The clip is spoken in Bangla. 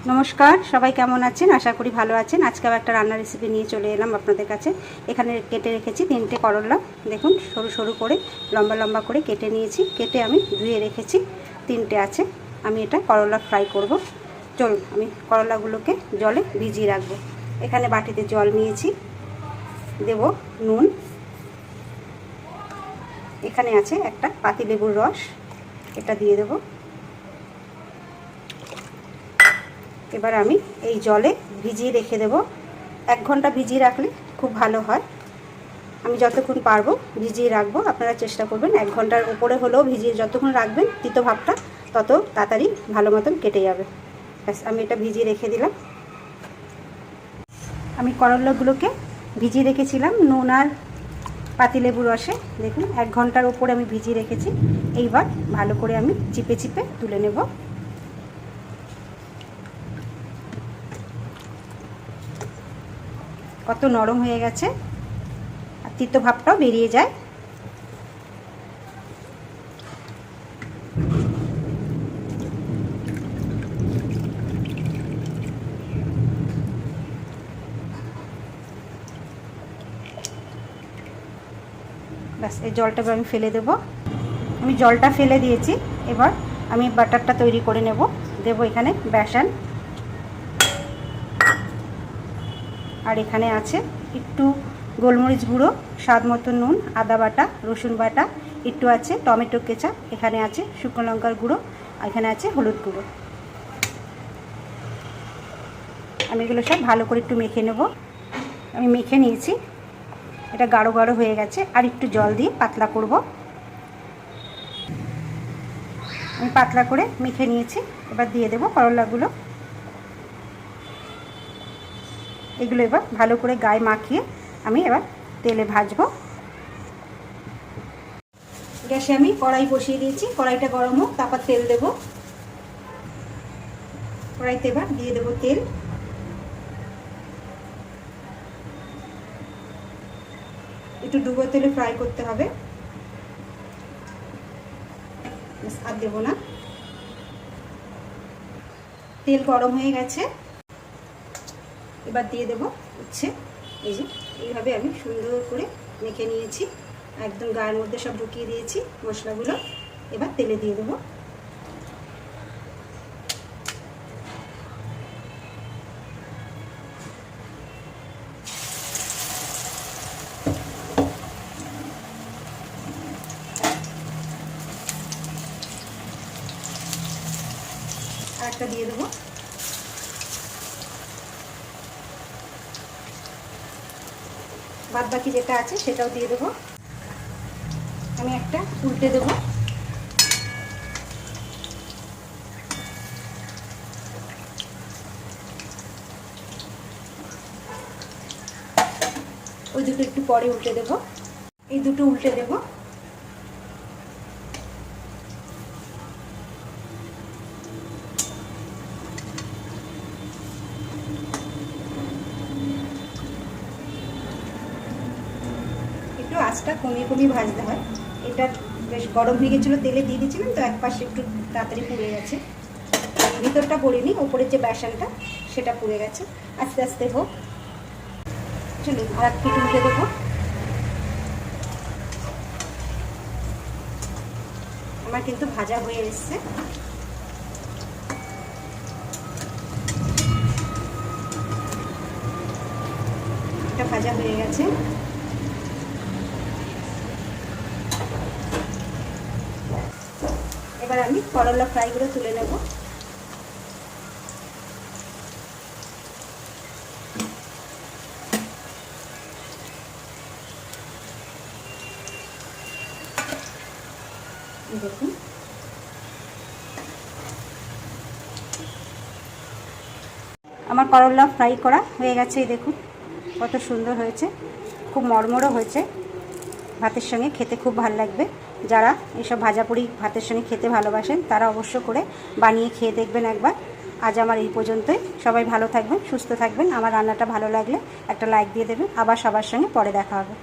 নমস্কার, সবাই কেমন আছেন? আশা করি ভালো আছেন। আজকেও একটা রান্নার রেসিপি নিয়ে চলে এলাম আপনাদের কাছে। এখানে কেটে রেখেছি 3টে করলা। দেখুন, সরু সরু করে লম্বা লম্বা করে কেটে নিয়েছি। কেটে আমি ধুয়ে রেখেছি, 3টে আছে। আমি এটা করলা ফ্রাই করব। চলুন, আমি করলাগুলোকে জলে ভিজিয়ে রাখবো। এখানে বাটিতে জল নিয়েছি, দেব নুন। এখানে আছে একটা পাতিলেবুর রস, এটা দিয়ে দেবো। এবার আমি এই জলে ভিজিয়ে রেখে দেব। 1 ঘন্টা ভিজিয়ে রাখলে খুব ভালো হয়। আমি যতক্ষণ পারবো ভিজিয়ে রাখবো, আপনারা চেষ্টা করবেন 1 ঘন্টার উপরে হলেও ভিজিয়ে যতক্ষণ রাখবেন তিতো ভাবটা তত তাড়াতাড়ি ভালো মতন কেটে যাবে। ব্যাস, আমি এটা ভিজিয়ে রেখে দিলাম। আমি করলাগুলোকে ভিজিয়ে রেখেছিলাম নুন আর পাতিলেবুর রসে। দেখুন, 1 ঘন্টার উপরে আমি ভিজিয়ে রেখেছি। এইবার ভালো করে আমি চিপে চিপে তুলে নেব। কত নরম হয়ে গেছে, আর তিতো ভাবটাও বেরিয়ে যায়। ব্যাস, এই জলটা আমি ফেলে দেব। আমি জলটা ফেলে দিয়েছি। এবার আমি বাটারটা তৈরি করে নেব। দেব এখানে বেসন, আর এখানে আছে একটু গোলমরিচ গুঁড়ো, স্বাদ মতো নুন, আদা বাটা, রসুন বাটা, একটু আছে টমেটো কেচাপ, এখানে আছে শুকনো লঙ্কার গুঁড়ো, আর এখানে আছে হলুদ গুঁড়ো। আমি এগুলো সব ভালো করে একটু মেখে নেব। আমি মেখে নিয়েছি, এটা গাঢ় গাঢ় হয়ে গেছে। আর একটু জল দিয়ে পাতলা করব। আমি পাতলা করে মেখে নিয়েছি। এবার দিয়ে দেব করলাগুলো। এগুলো এবার ভালো করে গায়ে মাখিয়ে আমি এবার তেলে ভাজবো। গ্যাসে আমি কড়াই বসিয়ে দিয়েছি। কড়াইটা গরম হোক, তারপর তেল দেব। কড়াইতে এবার দিয়ে দেব তেল। একটু ডুবো তেলে ফ্রাই করতে হবে, আর দেবো না। তেল গরম হয়ে গেছে, এবার দিয়ে দেবো উচ্ছে। এই যে এইভাবে আমি সুন্দর করে মেখে নিয়েছি, একদম গায়ের মধ্যে সব ঢুকিয়ে দিয়েছি মশলাগুলো। এবার তেলে দিয়ে দেবো। আর একটা দিয়ে দেবো। বাদ বাকি যেটা আছে সেটাও দিয়ে দেবো। আমি একটা উল্টে দেবো। ওই দুটো একটু পরে উল্টে দেবো। এই দুটো উল্টে দেবো। একটু আঁচটা কমিয়ে কমিয়ে ভাজতে হয়। এটা বেশ গরম হয়ে গেছিলো, তেলে দিয়ে দিয়েছিলাম তো এক পাশে একটু তাড়াতাড়ি পুড়ে গেছে। ভিতরটা পড়েনি, ওপরের যে বেসনটা সেটা পুড়ে গেছে। আস্তে আস্তে হোক। চলুন, আর এক পিঠ উল্টে দেবো। আমার কিন্তু ভাজা হয়ে এসছে। এটা ভাজা হয়ে গেছে। এবার আমি করলা ফ্রাইগুলো তুলে নেব। দেখুন, আমার করলা ফ্রাই করা হয়ে গেছে। এই দেখুন কত সুন্দর হয়েছে, খুব মরমরও হয়েছে। ভাতের সঙ্গে খেতে খুব ভালো লাগবে। যারা এসব ভাজাপুরি ভাতের সঙ্গে খেতে ভালোবাসেন তারা অবশ্য করে বানিয়ে খেয়ে দেখবেন একবার। আজ আমার এই পর্যন্তই। সবাই ভালো থাকবেন, সুস্থ থাকবেন। আমার রান্নাটা ভালো লাগলে একটা লাইক দিয়ে দেবেন। আবার সবার সঙ্গে পরে দেখা হবে।